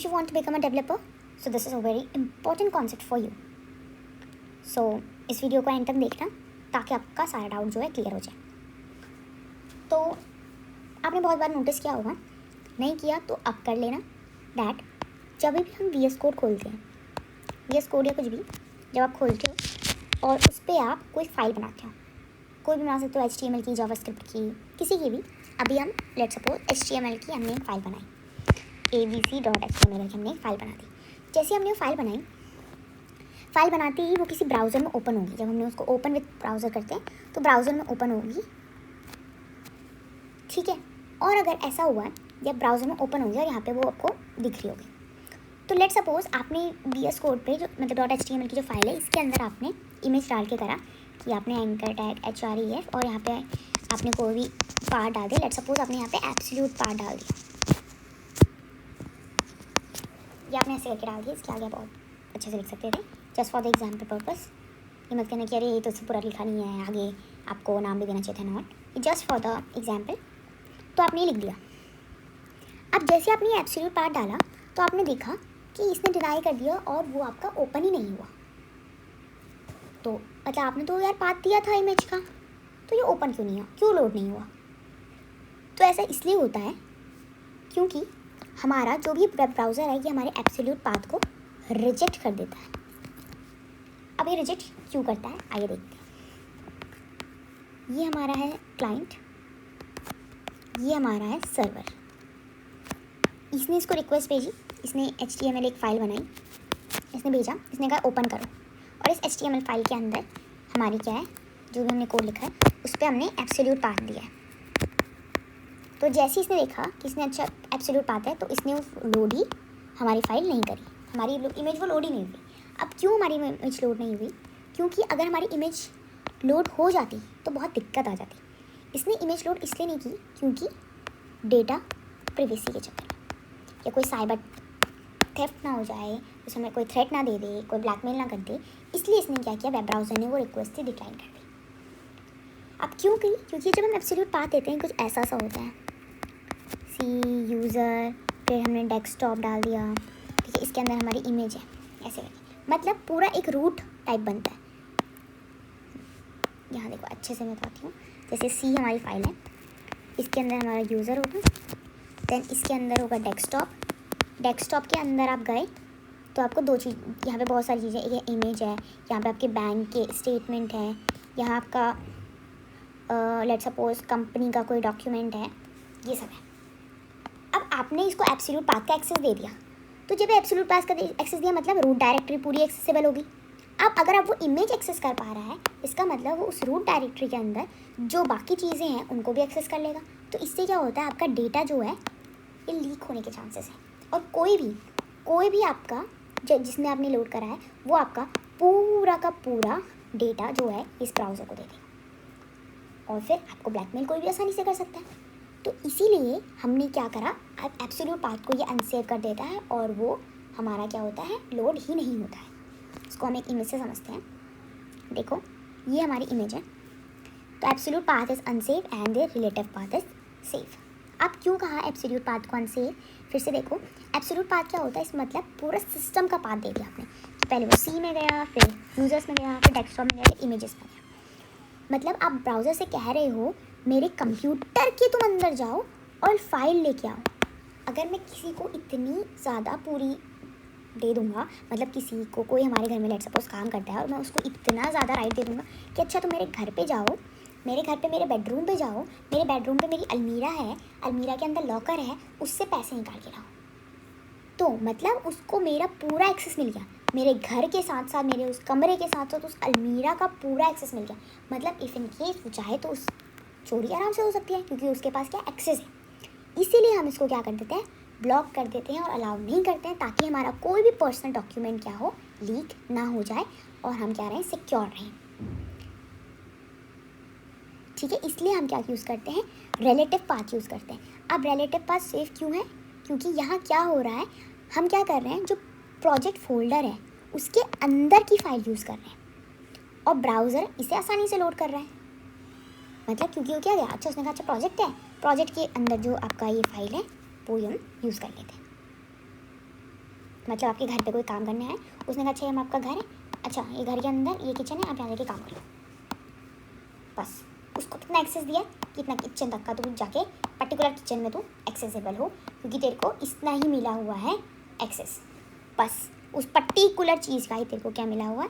if you want to become a developer, so this is a very important concept for you. So इस video को and तक देखना ताकि आपका सारा डाउट जो है क्लियर हो जाए। तो आपने बहुत बार नोटिस किया होगा, नहीं किया तो अब कर लेना, डैट जब भी हम VS कोड खोलते हैं, VS कोड या कुछ भी जब आप खोलते हो और उस पर आप कोई फाइल बनाते हो, कोई भी बना सकते हो, HTML की, जावास्क्रिप्ट की, किसी की भी। अभी हम लेट्स सपोज HTML की हमने एक फ़ाइल बनाई, abc.html की हमने एक फ़ाइल बना दी। जैसे हमने वो फाइल बनाई, फाइल बनाते ही वो किसी ब्राउज़र में ओपन होगी। जब हमने उसको ओपन विथ ब्राउज़र करते हैं तो ब्राउज़र में ओपन होगी, ठीक है। और अगर ऐसा हुआ है जब ब्राउज़र में ओपन होगी और यहाँ पे वो आपको दिख रही होगी, तो लेट सपोज आपने VS कोड पे जो मतलब .html की जो फाइल है, इसके अंदर आपने इमेज डाल के करा कि आपने एंकर टैग href और यहाँ पे आपने कोई भी पार्ट डाल दिया। लेट सपोज आपने यहाँ पे एब्सोल्यूट पार्ट डाल दिया, ये आपने ऐसे करके डाल दिया। इसके आगे बहुत अच्छे से लिख सकते थे, just for the example purpose. ये मत कहना कि अरे ये तो पूरा लिखा नहीं है, आगे आपको नाम भी देना चाहिए था, not, just for the example. तो आपने लिख दिया। अब जैसे आपने एब्सोल्यूट पार्ट डाला तो आपने देखा कि इसने डिनाई कर दिया और वो आपका ओपन ही नहीं हुआ। तो मतलब आपने तो यार पाथ दिया था इमेज का, तो ये ओपन क्यों नहीं हुआ, क्यों लोड नहीं हुआ? तो ऐसा इसलिए होता है क्योंकि हमारा जो भी वेब ब्राउज़र है ये हमारे एब्सोल्यूट पाथ को रिजेक्ट कर देता है। अब ये रिजेक्ट क्यों करता है, आइए देखते हैं। ये हमारा है क्लाइंट, ये हमारा है सर्वर। इसने इसको रिक्वेस्ट भेजी, इसने HTML एक फ़ाइल बनाई, इसने भेजा, इसने कहा ओपन करो, और इस HTML फाइल के अंदर हमारी क्या है, जो भी हमने कोड लिखा है उस पर हमने एब्सोल्यूट पाथ दिया है। तो जैसे इसने देखा कि इसने अच्छा एब्सोल्यूट पाथ है, तो इसने वो लोड ही हमारी फाइल नहीं करी, हमारी इमेज वो लोड ही नहीं हुई। अब क्यों हमारी इमेज लोड नहीं हुई? क्योंकि अगर हमारी इमेज लोड हो जाती तो बहुत दिक्कत आ जाती। इसने इमेज लोड इसलिए नहीं की क्योंकि डेटा प्रिवेसी के चक्कर में, या कोई साइबर थेफ्ट ना हो जाए, उसमें कोई थ्रेट ना दे दे, कोई ब्लैकमेल ना कर दे, इसलिए इसने क्या किया, वेब ब्राउज़र ने वो रिक्वेस्ट ही डिक्लाइन कर दी। अब क्यों की? क्योंकि जब हम एब्सोल्यूट पाथ देते हैं कुछ ऐसा सा होता है, सी यूज़र, फिर हमने डेस्कटॉप डाल दिया, ठीक है, इसके अंदर हमारी इमेज है, ऐसे करके मतलब पूरा एक रूट टाइप बनता है। यहाँ देखो अच्छे से मैं बताती हूँ। जैसे सी हमारी फाइल है, इसके अंदर हमारा यूज़र होगा, देन इसके अंदर होगा डेस्कटॉप। डेस्कटॉप के अंदर आप गए तो आपको दो चीज़, यहाँ पे बहुत सारी चीज़ें, एक इमेज है, यहाँ पे आपके बैंक के स्टेटमेंट है, यहाँ आपका लेट सपोज कंपनी का कोई डॉक्यूमेंट है, ये सब है। अब आपने इसको एब्सोल्यूट पाथ का एक्सेस दे दिया, तो जब एब्सोल्यूट पाथ का एक्सेस दिया मतलब रूट डायरेक्टरी पूरी एक्सेसिबल होगी। अब अगर आप वो इमेज एक्सेस कर पा रहा है, इसका मतलब वो उस रूट डायरेक्टरी के अंदर जो बाकी चीज़ें हैं उनको भी एक्सेस कर लेगा। तो इससे क्या होता है, आपका डेटा जो है ये लीक होने के चांसेस हैं, और कोई भी आपका जिसने आपने लोड करा है वो आपका पूरा का पूरा डेटा जो है इस ब्राउज़र को दे देगा, और फिर आपको ब्लैकमेल कोई भी आसानी से कर सकता है। तो इसीलिए हमने क्या करा, एब्सोल्यूट पाथ को ये अनसेव कर देता है और वो हमारा क्या होता है, लोड ही नहीं होता है। इसको हम एक इमेज से समझते हैं। देखो ये हमारी इमेज है, तो absolute path is unsave and the relative path is safe. अब क्यों कहा एब्सोल्यूट पाथ को अनसेव? फिर से देखो, एब्सोल्यूट पाथ क्या होता है, इस मतलब पूरा सिस्टम का पाथ दे दिया आपने। पहले वो सी में गया, फिर यूज़र्स में गया, फिर डेस्कटॉप में गया, फिर इमेजेस में गया। मतलब आप ब्राउज़र से कह रहे हो मेरे कंप्यूटर के तुम अंदर जाओ और फाइल लेके आओ। अगर मैं किसी को इतनी ज़्यादा पूरी दे दूँगा, मतलब किसी को, कोई हमारे घर में लेट सपोज काम करता है और मैं उसको इतना ज़्यादा राइट दे दूँगा कि अच्छा तुम मेरे घर पे जाओ, मेरे घर पे मेरे बेडरूम पे जाओ, मेरे बेडरूम पे मेरी अलमीरा है, अलमीरा के अंदर लॉकर है, उससे पैसे निकाल के लाओ, तो मतलब उसको मेरा पूरा एक्सेस मिल गया। मेरे घर के साथ साथ मेरे उस कमरे के साथ साथ उस अलमीरा का पूरा एक्सेस मिल गया। मतलब इफ़ इन केस वो चाहे तो उस चोरी आराम से हो सकती है, क्योंकि उसके पास क्या एक्सेस है। इसीलिए हम इसको क्या कर देते हैं, ब्लॉक कर देते हैं और अलाउ नहीं करते हैं, ताकि हमारा कोई भी पर्सनल डॉक्यूमेंट क्या हो, लीक ना हो जाए और हम क्या रहें, सिक्योर रहें, ठीक है। इसलिए हम क्या यूज़ करते हैं, रिलेटिव पाथ यूज़ करते हैं। अब रिलेटिव पाथ सेफ क्यों है? क्योंकि यहाँ क्या हो रहा है, हम क्या कर रहे हैं, जो प्रोजेक्ट फोल्डर है उसके अंदर की फ़ाइल यूज़ कर रहे हैं और ब्राउज़र इसे आसानी से लोड कर रहा है। मतलब क्योंकि वो क्या गया, अच्छा उसने कहा अच्छा प्रोजेक्ट है, प्रोजेक्ट के अंदर जो आपका ये फाइल है वो हम यूज़ कर लेते हैं। मतलब आपके घर पे कोई काम करने आए, उसने कहा अच्छा ये आपका घर है, अच्छा ये घर के अंदर ये किचन है, आप यहाँ जाके काम कर लो। बस उसको कितना एक्सेस दिया, कितना किचन तक का, तो जाके पर्टिकुलर किचन में तू एक्सेसिबल हो, क्योंकि तेरे को इतना ही मिला हुआ है एक्सेस। बस उस पर्टिकुलर चीज़ का ही तेरे को क्या मिला हुआ है,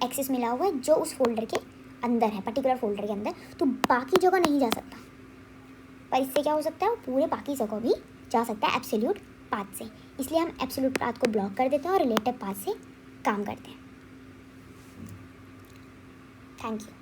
एक्सेस मिला हुआ है, जो उस फोल्डर के अंदर है, पर्टिकुलर फोल्डर के अंदर। तो बाकी जगह नहीं जा सकता, पर इससे क्या हो सकता है, वो पूरे बाकी जगह भी जा सकता है एब्सोल्यूट पाथ से। इसलिए हम एब्सोल्यूट पाथ को ब्लॉक कर देते हैं और रिलेटिव पाथ से काम करते हैं। Thank you.